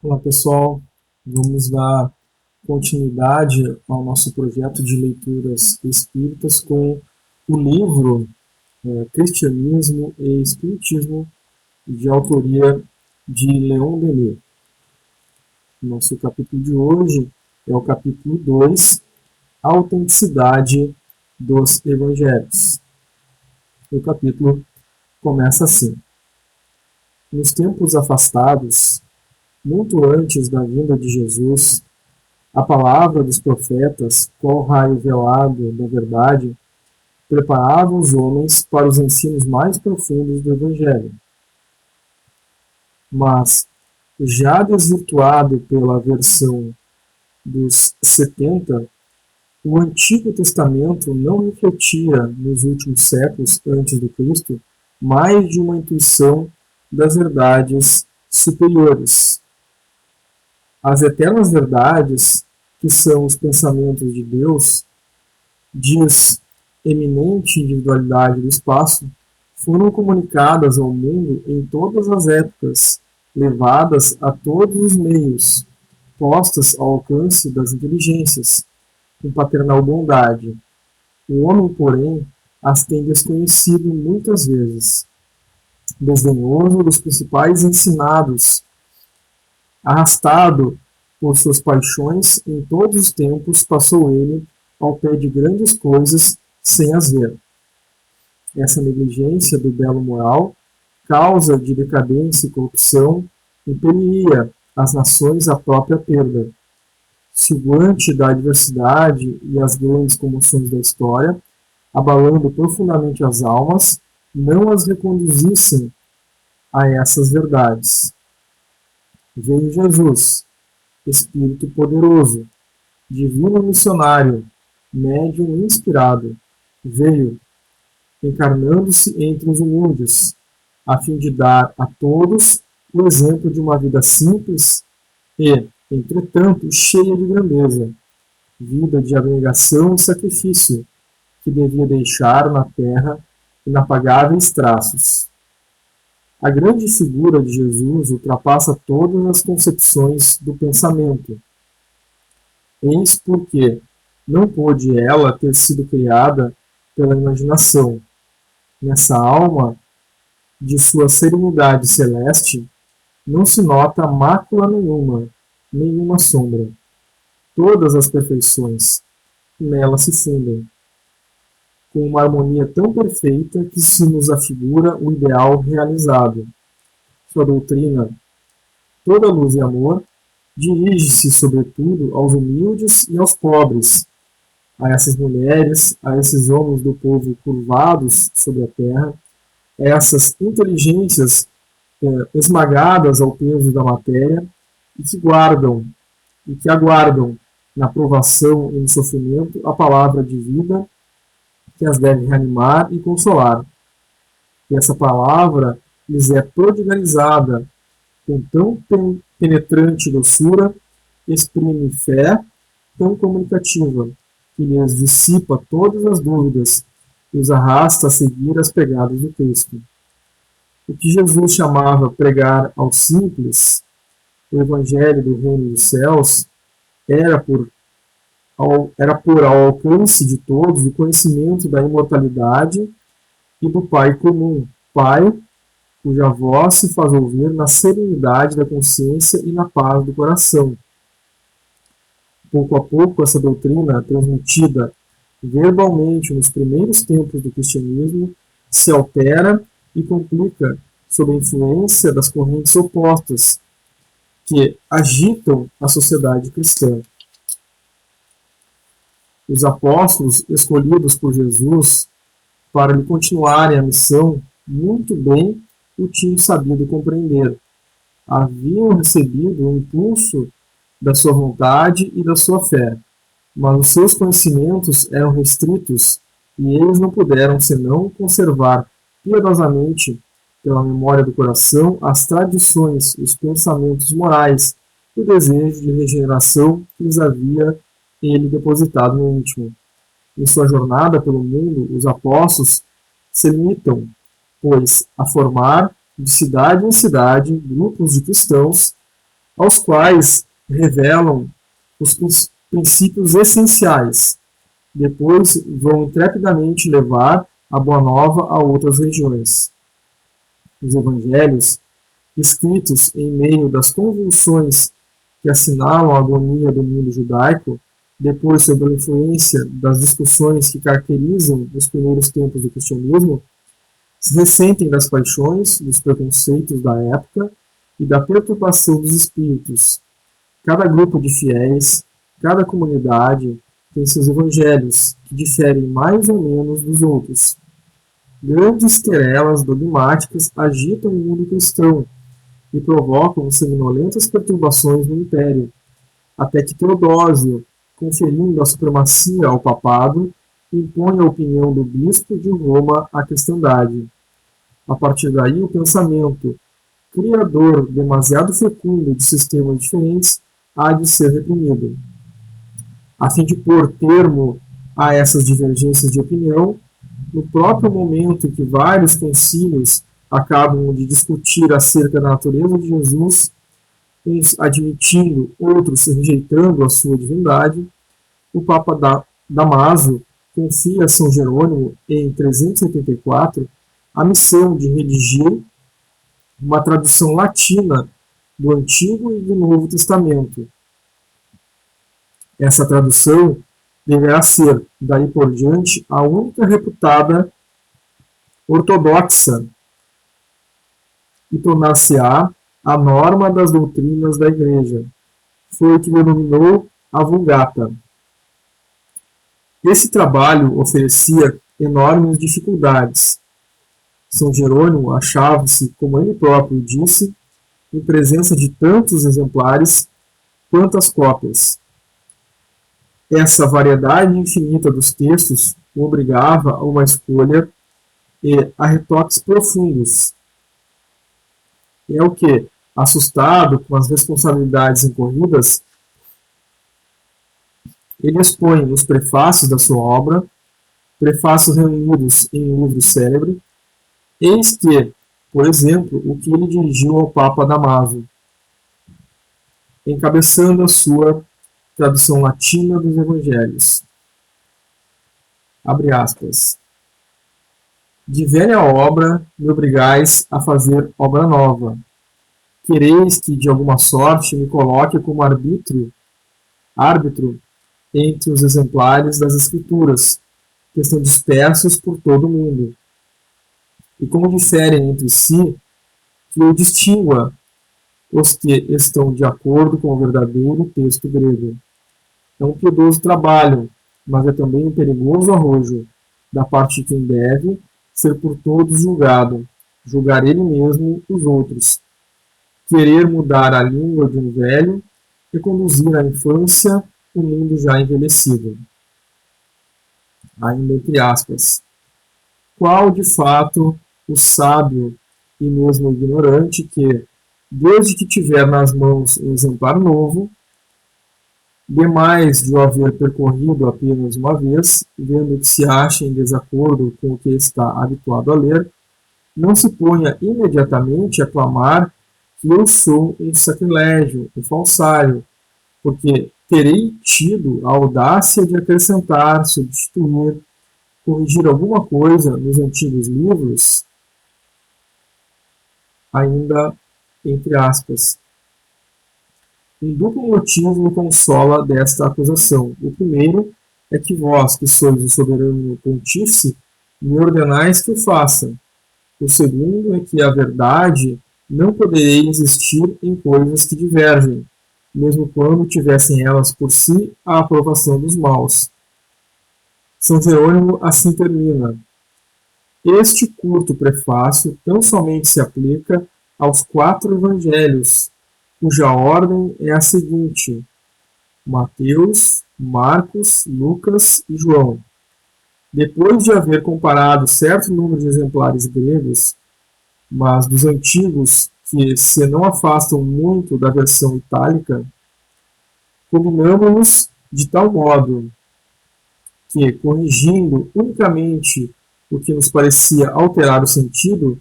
Olá pessoal, vamos dar continuidade ao nosso projeto de leituras espíritas com o livro Cristianismo e Espiritismo, de autoria de Leon Denis. Nosso capítulo de hoje é o capítulo 2, A Autenticidade dos Evangelhos. O capítulo começa assim: nos tempos afastados, muito antes da vinda de Jesus, a palavra dos profetas, qual raio velado da verdade, preparava os homens para os ensinos mais profundos do Evangelho. Mas, já desvirtuado pela versão dos 70, o Antigo Testamento não refletia, nos últimos séculos antes do Cristo, mais de uma intuição das verdades superiores. As eternas verdades, que são os pensamentos de Deus, diz eminente individualidade do espaço, foram comunicadas ao mundo em todas as épocas, levadas a todos os meios, postas ao alcance das inteligências, com paternal bondade. O homem, porém, as tem desconhecido muitas vezes, desdenhoso dos principais ensinados, arrastado por suas paixões, em todos os tempos passou ele ao pé de grandes coisas sem as ver. Essa negligência do belo moral, causa de decadência e corrupção, impeliria as nações à própria perda. Se o guante da adversidade e as grandes comoções da história, abalando profundamente as almas, não as reconduzissem a essas verdades. Veio Jesus, Espírito poderoso, divino missionário, médium inspirado, veio, encarnando-se entre os humildes, a fim de dar a todos o exemplo de uma vida simples e, entretanto, cheia de grandeza, vida de abnegação e sacrifício, que devia deixar na terra inapagáveis traços. A grande figura de Jesus ultrapassa todas as concepções do pensamento. Eis porque não pôde ela ter sido criada pela imaginação. Nessa alma de sua serenidade celeste, não se nota mácula nenhuma, nenhuma sombra. Todas as perfeições nela se fundem, com uma harmonia tão perfeita que se nos afigura o ideal realizado. Sua doutrina, toda luz e amor, dirige-se sobretudo aos humildes e aos pobres, a essas mulheres, a esses homens do povo curvados sobre a terra, a essas inteligências esmagadas ao peso da matéria e que aguardam na provação e no sofrimento a palavra de vida que as deve reanimar e consolar. E essa palavra lhes é prodigalizada com tão penetrante doçura, exprime fé tão comunicativa, que lhes dissipa todas as dúvidas e os arrasta a seguir as pegadas do Cristo. O que Jesus chamava pregar aos simples, o Evangelho do Reino dos Céus, era por ao alcance de todos o conhecimento da imortalidade e do Pai comum, Pai cuja voz se faz ouvir na serenidade da consciência e na paz do coração. Pouco a pouco, essa doutrina, transmitida verbalmente nos primeiros tempos do cristianismo, se altera e complica sob a influência das correntes opostas que agitam a sociedade cristã. Os apóstolos escolhidos por Jesus para lhe continuarem a missão muito bem o tinham sabido compreender. Haviam recebido o impulso da sua vontade e da sua fé, mas os seus conhecimentos eram restritos e eles não puderam senão conservar piedosamente pela memória do coração as tradições, os pensamentos morais e o desejo de regeneração que lhes havia ele depositado no íntimo. Em sua jornada pelo mundo, os apóstolos se limitam, pois, a formar, de cidade em cidade, grupos de cristãos aos quais revelam os princípios essenciais. Depois vão intrepidamente levar a boa nova a outras regiões. Os evangelhos, escritos em meio das convulsões que assinalam a agonia do mundo judaico, depois sob a influência das discussões que caracterizam os primeiros tempos do cristianismo, se ressentem das paixões, dos preconceitos da época e da perturbação dos espíritos. Cada grupo de fiéis, cada comunidade tem seus evangelhos, que diferem mais ou menos dos outros. Grandes querelas dogmáticas agitam o mundo cristão e provocam sanguinolentas perturbações no império, até que Teodósio, conferindo a supremacia ao papado, impõe a opinião do bispo de Roma à cristandade. A partir daí, o pensamento criador demasiado fecundo de sistemas diferentes há de ser reprimido. A fim de pôr termo a essas divergências de opinião, no próprio momento em que vários concílios acabam de discutir acerca da natureza de Jesus, uns admitindo, outros rejeitando a sua divindade, o Papa Damaso confia a São Jerônimo, em 384, a missão de redigir uma tradução latina do Antigo e do Novo Testamento. Essa tradução deverá ser, daí por diante, a única reputada ortodoxa e tornar-se-á a norma das doutrinas da Igreja. Foi o que denominou a Vulgata. Esse trabalho oferecia enormes dificuldades. São Jerônimo achava-se, como ele próprio disse, em presença de tantos exemplares quanto as cópias. Essa variedade infinita dos textos o obrigava a uma escolha e a retoques profundos. É o que, assustado com as responsabilidades incorridas, ele expõe nos prefácios da sua obra, prefácios reunidos em um livro célebre. Eis que, por exemplo, o que ele dirigiu ao Papa Damaso, encabeçando a sua tradução latina dos Evangelhos. Abre aspas. De velha obra me obrigais a fazer obra nova. Quereis que, de alguma sorte, me coloque como árbitro entre os exemplares das Escrituras, que estão dispersos por todo o mundo. E como diferem entre si, que eu distingua os que estão de acordo com o verdadeiro texto grego. É um piedoso trabalho, mas é também um perigoso arrojo, da parte de quem deve ser por todos julgado, julgar ele mesmo os outros, querer mudar a língua de um velho e conduzir à infância o mundo já envelhecido. Ainda entre aspas. Qual, de fato, o sábio e mesmo o ignorante que, desde que tiver nas mãos um exemplar novo, demais de o haver percorrido apenas uma vez, vendo que se acha em desacordo com o que está habituado a ler, não se ponha imediatamente a clamar que eu sou um sacrilégio, um falsário, porque terei tido a audácia de acrescentar, substituir, corrigir alguma coisa nos antigos livros, ainda entre aspas. Um duplo motivo me consola desta acusação. O primeiro é que vós, que sois o soberano pontífice, me ordenais que o faça. O segundo é que a verdade não poderia existir em coisas que divergem, mesmo quando tivessem elas por si a aprovação dos maus. São Jerônimo assim termina. Este curto prefácio tão somente se aplica aos 4 evangelhos, cuja ordem é a seguinte: Mateus, Marcos, Lucas e João. Depois de haver comparado certo número de exemplares gregos, mas dos antigos que se não afastam muito da versão itálica, combinamos-nos de tal modo que, corrigindo unicamente o que nos parecia alterar o sentido,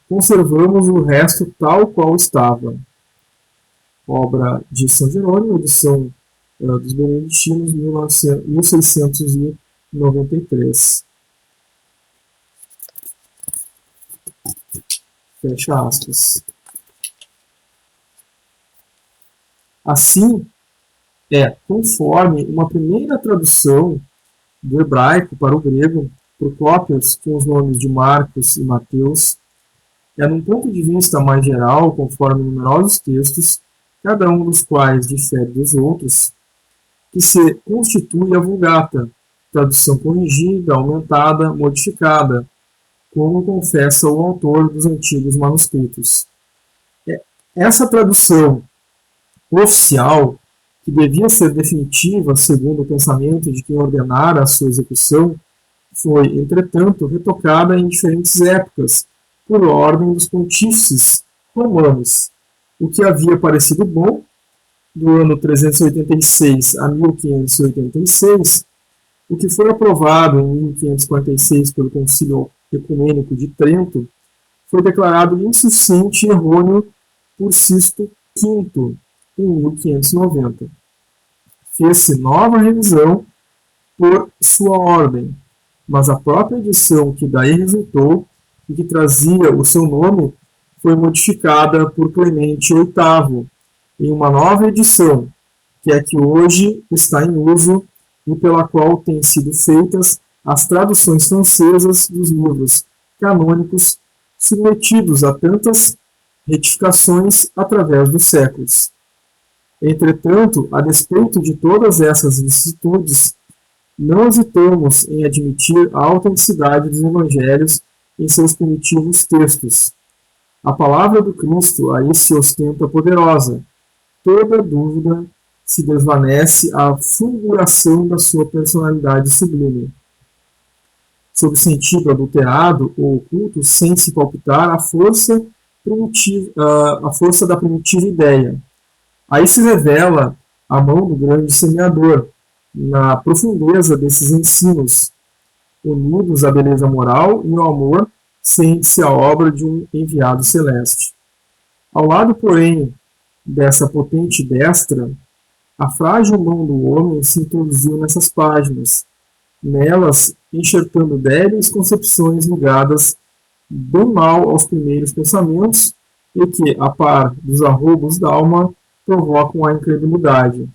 conservamos o resto tal qual estava. obra de São Jerônimo, edição dos Beneditinos, 1693. Fecha aspas. Assim, conforme uma primeira tradução do hebraico para o grego, Procópios, com os nomes de Marcos e Mateus, num ponto de vista mais geral, conforme numerosos textos, cada um dos quais difere dos outros, que se constitui a Vulgata, tradução corrigida, aumentada, modificada, como confessa o autor dos antigos manuscritos. Essa tradução oficial, que devia ser definitiva segundo o pensamento de quem ordenara a sua execução, foi, entretanto, retocada em diferentes épocas, por ordem dos pontífices romanos, o que havia parecido bom, do ano 386 a 1586, o que foi aprovado em 1546 pelo Concílio Ecumênico de Trento, foi declarado insuficiente e errôneo por Sisto V, em 1590. Fez-se nova revisão por sua ordem, mas a própria edição que daí resultou e que trazia o seu nome foi modificada por Clemente VIII em uma nova edição, que é que hoje está em uso e pela qual têm sido feitas as traduções francesas dos livros canônicos submetidos a tantas retificações através dos séculos. Entretanto, a despeito de todas essas vicissitudes, não hesitamos em admitir a autenticidade dos evangelhos em seus primitivos textos. A palavra do Cristo aí se ostenta poderosa. Toda dúvida se desvanece à fulguração da sua personalidade sublime. Sob sentido adulterado ou oculto, sem se palpitar a força da primitiva ideia. Aí se revela a mão do grande semeador, na profundeza desses ensinos, unidos à beleza moral e ao amor, sente-se a obra de um enviado celeste. Ao lado, porém, dessa potente destra, a frágil mão do homem se introduziu nessas páginas, nelas enxertando débeis concepções ligadas bem mal aos primeiros pensamentos e que, a par dos arroubos da alma, provocam a incredulidade.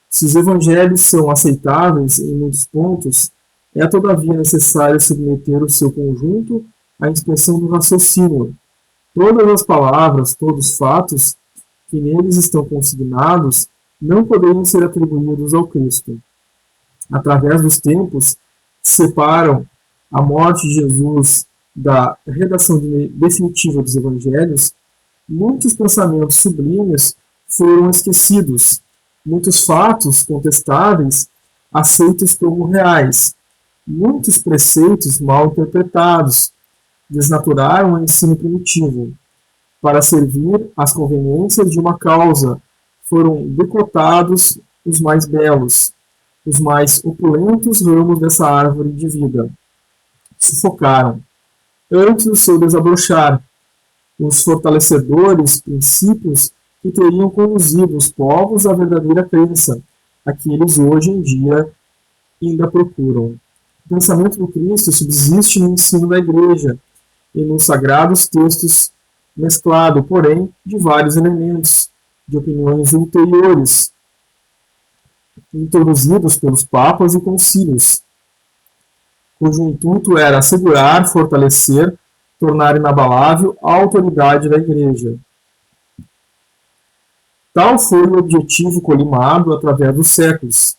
Se os evangelhos são aceitáveis em muitos pontos, é todavia necessário submeter o seu conjunto à inspeção do raciocínio. Todas as palavras, todos os fatos que neles estão consignados não poderiam ser atribuídos ao Cristo. Através dos tempos, separam a morte de Jesus da redação definitiva dos evangelhos, muitos pensamentos sublimes foram esquecidos, muitos fatos contestáveis aceitos como reais, muitos preceitos mal interpretados desnaturaram o ensino primitivo. Para servir às conveniências de uma causa, foram decotados os mais belos, os mais opulentos ramos dessa árvore de vida. Sufocaram, antes do seu desabrochar, os fortalecedores princípios que teriam conduzido os povos à verdadeira crença, a que eles hoje em dia ainda procuram. O pensamento do Cristo subsiste no ensino da Igreja e nos sagrados textos, mesclado, porém, de vários elementos, de opiniões ulteriores, introduzidos pelos papas e concílios, cujo intuito era assegurar, fortalecer, tornar inabalável a autoridade da Igreja. Tal foi o objetivo colimado através dos séculos,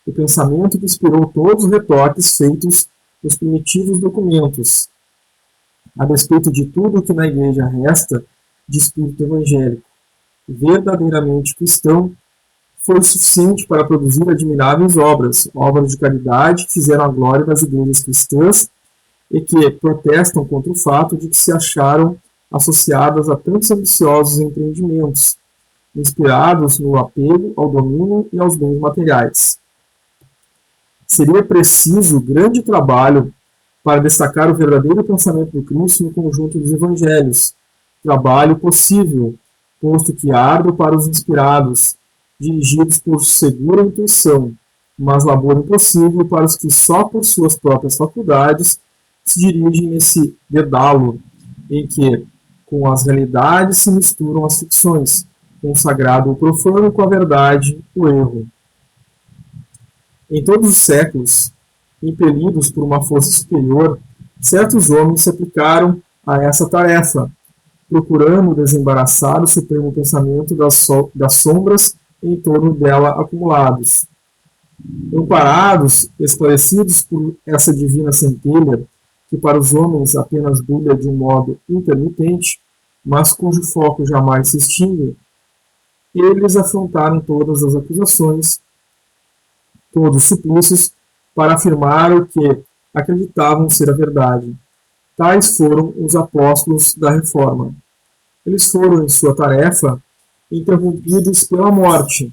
o pensamento que inspirou todos os retoques feitos nos primitivos documentos, a despeito de tudo o que na Igreja resta de espírito evangélico, verdadeiramente cristão, foi suficiente para produzir admiráveis obras de caridade que fizeram a glória das igrejas cristãs e que protestam contra o fato de que se acharam associadas a tantos ambiciosos empreendimentos, inspirados no apego ao domínio e aos bens materiais. Seria preciso grande trabalho para destacar o verdadeiro pensamento do Cristo no conjunto dos evangelhos, trabalho possível, posto que árduo para os inspirados, dirigidos por segura intuição, mas labor impossível para os que só por suas próprias faculdades se dirigem nesse dedalo, em que, com as realidades se misturam as ficções, consagrado o profano com a verdade, o erro. Em todos os séculos, impelidos por uma força superior, certos homens se aplicaram a essa tarefa, procurando desembaraçar o supremo pensamento das sombras em torno dela acumulados. Amparados, esclarecidos por essa divina centelha, que para os homens apenas brilha de um modo intermitente, mas cujo foco jamais se extingue, eles afrontaram todas as acusações, todos os suplícios, para afirmar o que acreditavam ser a verdade. Tais foram os apóstolos da Reforma. Eles foram, em sua tarefa, interrompidos pela morte,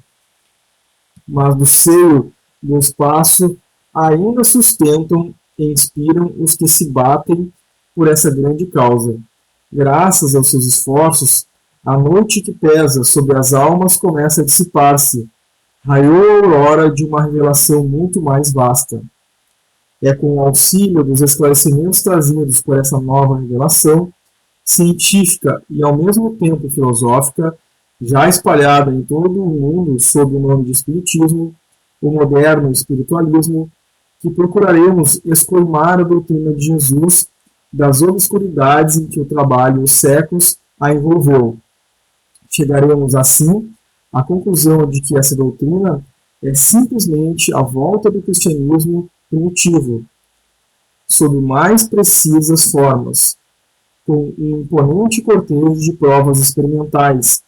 mas do seio do espaço ainda sustentam e inspiram os que se batem por essa grande causa. Graças aos seus esforços, a noite que pesa sobre as almas começa a dissipar-se. Raiou a aurora de uma revelação muito mais vasta. É com o auxílio dos esclarecimentos trazidos por essa nova revelação, científica e ao mesmo tempo filosófica, já espalhada em todo o mundo sob o nome de Espiritismo, o moderno espiritualismo, que procuraremos escolmar a doutrina de Jesus das obscuridades em que o trabalho dos séculos a envolveu. Chegaremos, assim, à conclusão de que essa doutrina é simplesmente a volta do cristianismo primitivo, sob mais precisas formas, com um imponente cortejo de provas experimentais,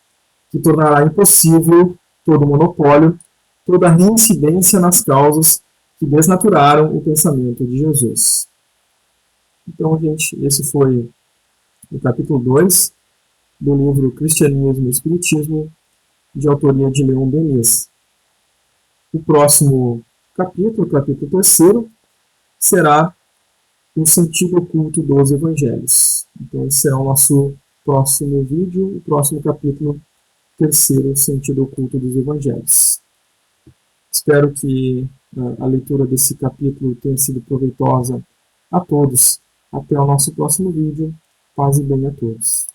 que tornará impossível todo monopólio, toda reincidência nas causas que desnaturaram o pensamento de Jesus. Então, gente, esse foi o capítulo 2 do livro Cristianismo e Espiritismo, de autoria de Leon Denis. O próximo capítulo, o capítulo 3, será o sentido oculto dos evangelhos. Então, esse será o nosso próximo vídeo, o próximo capítulo, 3, sentido oculto dos evangelhos. Espero que a leitura desse capítulo tenha sido proveitosa a todos. Até o nosso próximo vídeo. Paz e bem a todos.